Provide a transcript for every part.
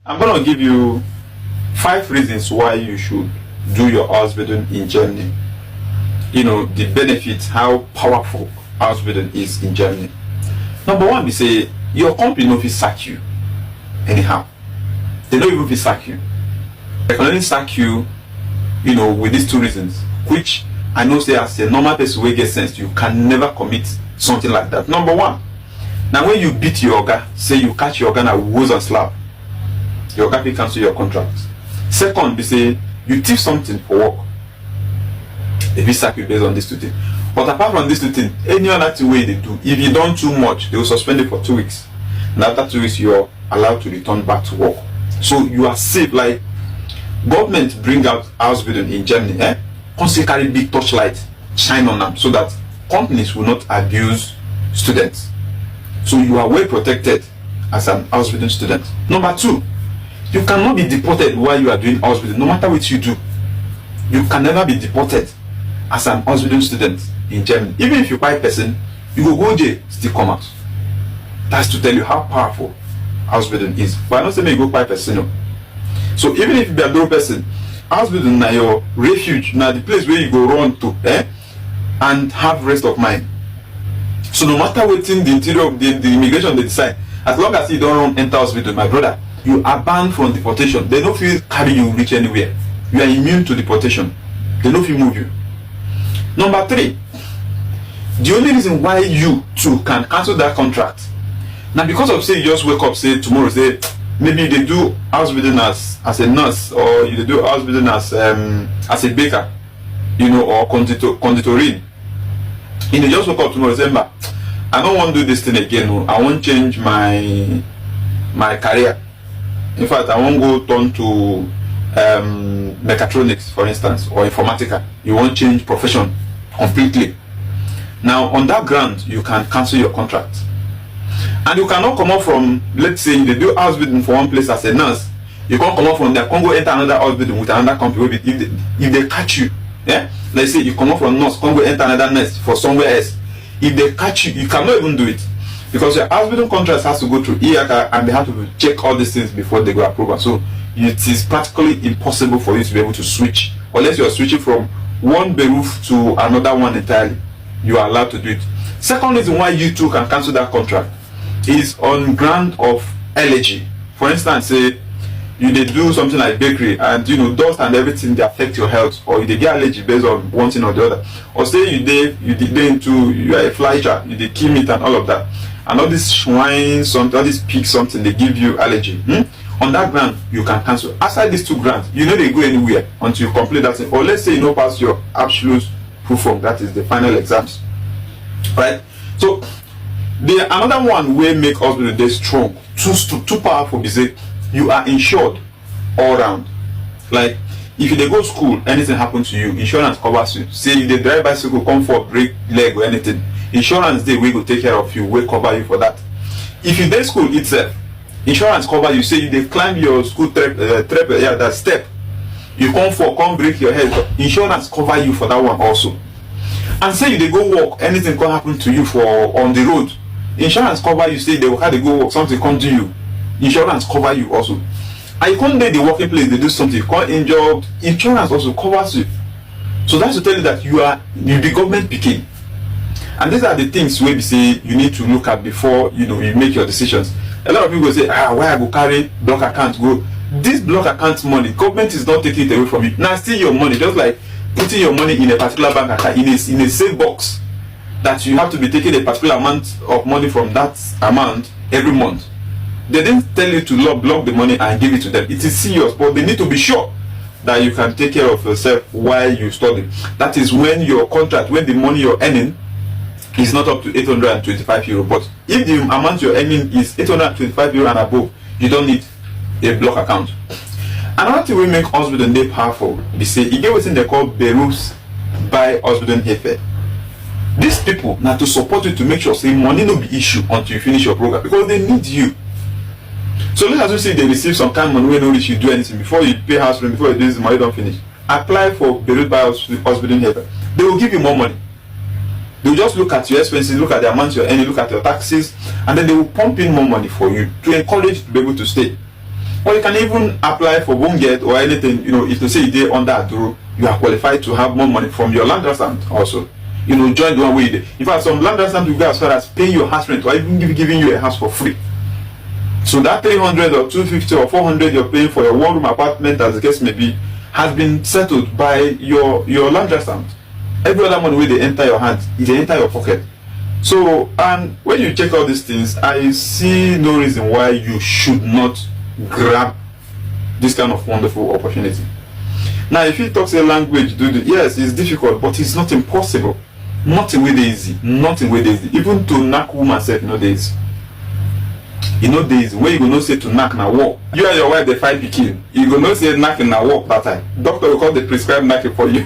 I'm going to give you 5 reasons why you should do your Ausbildung in Germany. You know, the benefits, how powerful Ausbildung is in Germany. Number one, we say your company no fit sack you anyhow. They don't even fit sack you. They can only sack you, you know, with these 2 reasons, which I know say as a normal person wey get sense, you can never commit something like that. Number one, now when you beat your oga, say you catch your oga na woes and slap, your oga fit cancel your contract. Second, be say you thief something for work, they fit sack you based on these 2 things. But apart from these 2 things, any other thing way they do, if you don't too much, they will suspend it for 2 weeks. And after 2 weeks, you're allowed to return back to work. So you are safe. Like government bring out Ausbildung in Germany, constantly carry big torchlight, shine on them so that companies will not abuse students. So you are well protected as an Ausbildung student. Number 2, you cannot be deported while you are doing Ausbildung. No matter what you do, you can never be deported as an Ausbildung student in Germany. Even if you buy person, you go jail, still come out. That's to tell you how powerful Ausbildung is. But I don't say you go buy person. No. So even if you be a low person, Ausbildung na your refuge, now the place where you go run to, and have rest of mind. So no matter what in the interior of the immigration they decide, as long as you don't run enter Ausbildung, my brother, you are banned from deportation. They don't feel carry you reach anywhere. You are immune to deportation. They don't feel move you. Number 3, the only reason why you too can cancel that contract now because of say you just wake up say tomorrow say maybe they do Ausbildung as a nurse, or you do Ausbildung as a baker, you know, or conditorin. You know, just wake up tomorrow say, I don't want to do this thing again. No. I want to change my career. In fact, I won't go turn to mechatronics, for instance, or informatica. You won't change profession completely. Now, on that ground, you can cancel your contract. And you cannot come out from, let's say, they do Ausbildung for one place as a nurse. You can't come out from there, can't go enter another Ausbildung with another company. If they catch you, let's say you come out from nurse, can't go enter another nurse for somewhere else. If they catch you, you cannot even do it. Because your Ausbildung contract has to go through IACA and they have to check all these things before they go approve. So it is practically impossible for you to be able to switch. Unless you are switching from one beruf to another one entirely, you are allowed to do it. Second reason why you too can cancel that contract is on ground of allergy. For instance, say you they do something like bakery and you know dust and everything they affect your health, or you they get allergy based on one thing or the other. Or say you are a flyger, you they kill meat and all of that. And all this swine, all this pig something they give you allergy. On that ground you can cancel. Aside these 2 grounds, you know they go anywhere until you complete that thing. Or let's say you know pass your absolute proof form, that is the final exams. Right? So the another one will make Ausbildung dey strong, too powerful, because you are insured all round. Like if you dey go school, anything happen to you, insurance covers you. Say if they drive bicycle, come for break leg or anything, insurance dey wey go take care of you, wey cover you for that. If you dey school itself, insurance cover you. Say if they climb your school that step, you come break your head, insurance cover you for that one also. And say you dey go work, anything can happen to you for on the road, insurance cover you. Say they will have to go work, something come to you, insurance cover you also. And you can't dey the working place, they do something, you can't injured, insurance also covers you. So that's to tell you that you be government picking. And these are the things where we say you need to look at before you make your decisions. A lot of people say, why I go carry block account go? This block account money, government is not taking it away from you. Now still your money, just like putting your money in a particular bank account in a safe box, that you have to be taking a particular amount of money from that amount every month. They didn't tell you to block the money and give it to them. It is serious, but they need to be sure that you can take care of yourself while you study. That is when your contract, when the money you're earning is not up to €825. But if the amount you're earning is €825 and above, you don't need a block account. Another thing we make Ausbildung dey powerful, they say you get what they call berufs by Ausbildung Hilfe. These people now to support you, to make sure say money no be issue until you finish your program, because they need you. So let's assume say they receive some kind of money when no reach you do anything, before you pay house rent, before you do this, money don't finish. Apply for berufs by Ausbildung Hilfe. They will give you more money. They will just look at your expenses, look at the amount you're earning, look at your taxes, and then they will pump in more money for you to encourage you to be able to stay. Or you can even apply for Bunget or anything, if you say you're under Aduru, you are qualified to have more money from your land stamp also. Join the one way. In fact, some land stamp will go as far as paying your house rent or even giving you a house for free. So that 300 or 250 or 400 you're paying for your one-room apartment, as the case may be, has been settled by your land stamp. Every other money where they enter your hands, they enter your pocket. So, and when you check all these things, I see no reason why you should not grab this kind of wonderful opportunity. Now, if you talk a language, yes, it's difficult, but it's not impossible. Nothing with easy. Nothing with easy. Even to knock woman said, days. Days where you gonna say to knock na walk. You and your wife they fight pikin. You gonna say knock na walk that time. Doctor will call the prescribed knocking for you.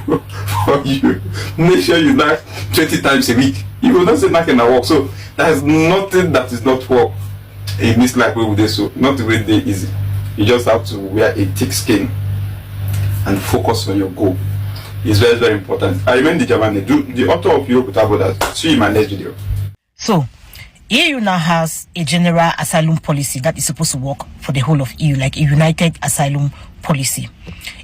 For you. Make sure you knock 20 times a week. You will not say knock na walk. So there's nothing that is not work in this life where we do so. Not the way they easy. You just have to wear a thick skin and focus on your goal. It's very, very important. I remain the German, the author of Europe Without Borders. See you in my next video. So, EU now has a general asylum policy that is supposed to work for the whole of EU, like a united asylum policy.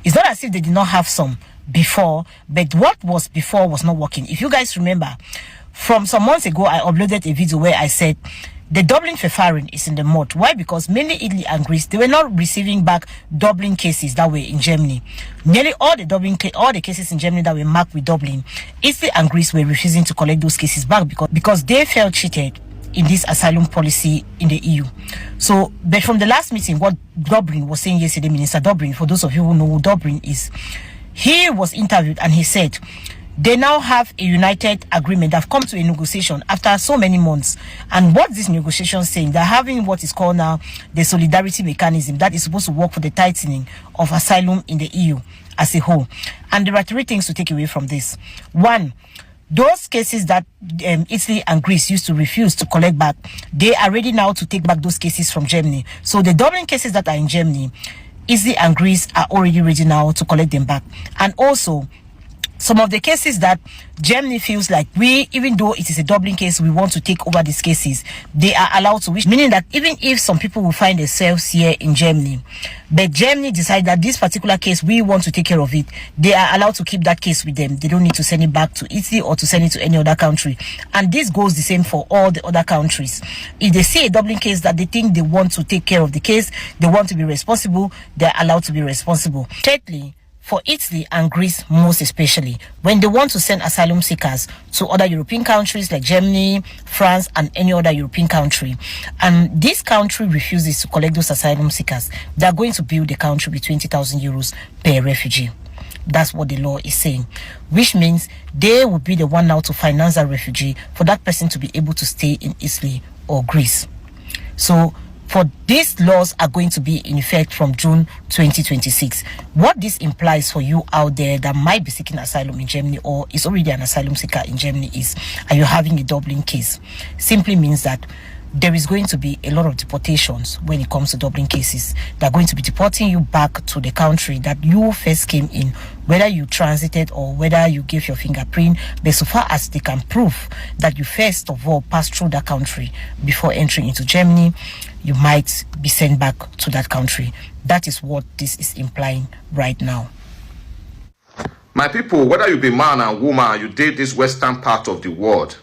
It's not as if they did not have some before, but what was before was not working. If you guys remember, from some months ago, I uploaded a video where I said the Dublin Verfahren is in the mud. Why? Because mainly Italy and Greece, they were not receiving back Dublin cases that were in Germany. Nearly all the cases in Germany that were marked with Dublin, Italy and Greece were refusing to collect those cases back because they felt cheated in this asylum policy in the EU. So, but from the last meeting, what Dublin was saying yesterday, Minister Dublin, for those of you who know who Dublin is, he was interviewed and he said they now have a united agreement. They've come to a negotiation after so many months. And what this negotiation is saying, they're having what is called now the solidarity mechanism that is supposed to work for the tightening of asylum in the EU as a whole. And there are three things to take away from this. One, those cases that Italy and Greece used to refuse to collect back, they are ready now to take back those cases from Germany. So the Dublin cases that are in Germany, Italy and Greece are already ready now to collect them back. And also, some of the cases that Germany feels like even though it is a Dublin case, we want to take over these cases, they are allowed to, which meaning that even if some people will find themselves here in Germany, but Germany decide that this particular case, we want to take care of it, they are allowed to keep that case with them. They don't need to send it back to Italy or to send it to any other country. And this goes the same for all the other countries. If they see a Dublin case that they think they want to take care of the case, they want to be responsible, they're allowed to be responsible. Thirdly, for Italy and Greece most especially, when they want to send asylum seekers to other European countries like Germany, France, and any other European country, and this country refuses to collect those asylum seekers, they are going to bill the country with 20,000 euros per refugee. That's what the law is saying, which means they will be the one now to finance that refugee for that person to be able to stay in Italy or Greece. So, for these laws are going to be in effect from June 2026. What this implies for you out there that might be seeking asylum in Germany or is already an asylum seeker in Germany is, are you having a Dublin case? Simply means that there is going to be a lot of deportations when it comes to Dublin cases. They're going to be deporting you back to the country that you first came in, whether you transited or whether you gave your fingerprint, but so far as they can prove that you first of all passed through that country before entering into Germany, you might be sent back to that country. That is what this is implying right now. My people, whether you be man and woman, you date this western part of the world,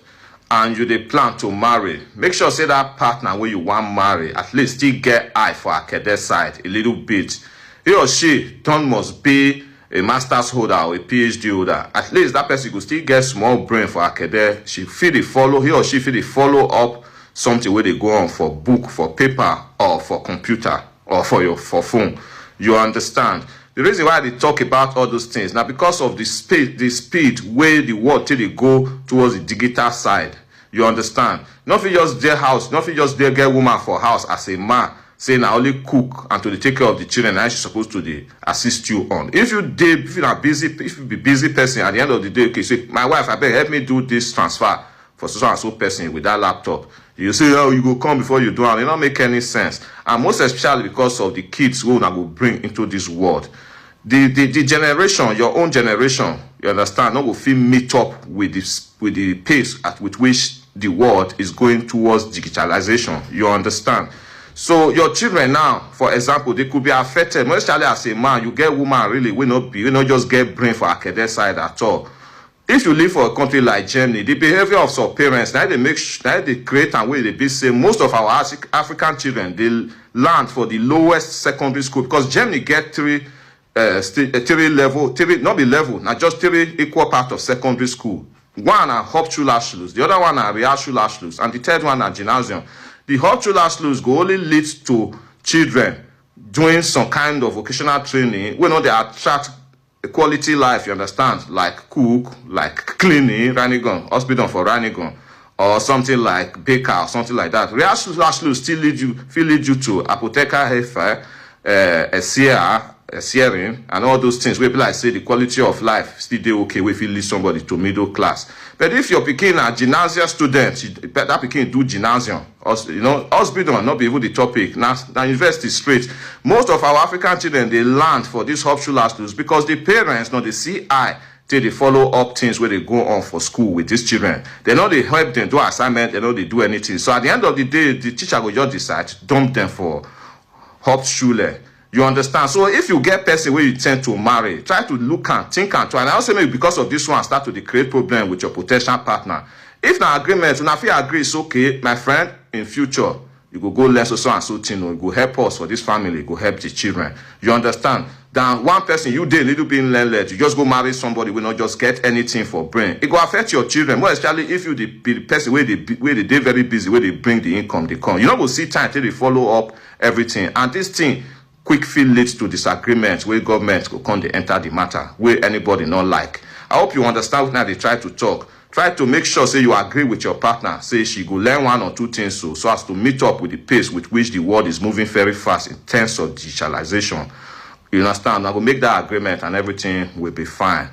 and you dey plan to marry, make sure say that partner where you want marry at least still get eye for academic side a little bit. He or she must be a master's holder or a PhD holder. At least that person could still get small brain for academic. He or she feel follow up something where they go on for book, for paper, or for computer, or for phone. You understand? The reason why they talk about all those things now because of the speed where the world till they go towards the digital side. You understand? Nothing just their house, nothing just there get woman for house as a man saying I only cook and to take care of the children and she's supposed to assist you on. If you be busy person at the end of the day, okay, so my wife, I beg help me do this transfer for so and so person with that laptop. You say, oh, you go come before you do it. It don't make any sense. And most especially because of the kids who will bring into this world. The generation, your own generation, you understand, not will feel meet up with the pace with which the world is going towards digitalization. You understand? So your children now, for example, they could be affected, most especially as a man. You get woman really will not just get brain for academic side at all. If you live for a country like Germany, the behavior of some parents, now they create and way they be say most of our African children, they learn for the lowest secondary school, because Germany get three level, not just three equal part of secondary school. One are Hauptschulabschluss, the other one are Realschulabschluss, and the third one are Gymnasium. The Hauptschulabschluss go only lead to children doing some kind of vocational training where they attract a quality life, you understand, like cook, like cleaning, Reinigung, Ausbildung for Reinigung, or something like baker, or something like that. Realschulabschluss still lead you to Apotheker, Helfer, Searing, and all those things where people like say the quality of life still do okay if you lead somebody to middle class. But if your Pekin are gymnasium students, that Pekin do gymnasium, Ausbildung will not be even the topic. Now university straight. Most of our African children, they learn for this Hauptschulabschluss because the parents, they see till they follow up things where they go on for school with these children. They know they help them do assignment, they know they do anything. So at the end of the day, the teacher will just decide to dump them for Hauptschule. You understand? So if you get person where you tend to marry, try to look and think and try. And I also maybe because of this one, start to create problem with your potential partner. If the agreement, when I feel agree, it's okay, my friend, in future, you go learn so and so thing, you go help us for this family, you go help the children. You understand? Then one person, you did little bit learned, you just go marry somebody, will not just get anything for brain. It go affect your children, more especially if you the person where they very busy, where they bring the income, they come. You know, go see time till they follow up everything. And this thing, quick feel leads to disagreements where government go come they enter the matter where anybody not like. I hope you understand now they try to talk. Try to make sure say you agree with your partner. Say she go learn one or two things so as to meet up with the pace with which the world is moving very fast in terms of digitalization. You understand? I will make that agreement and everything will be fine.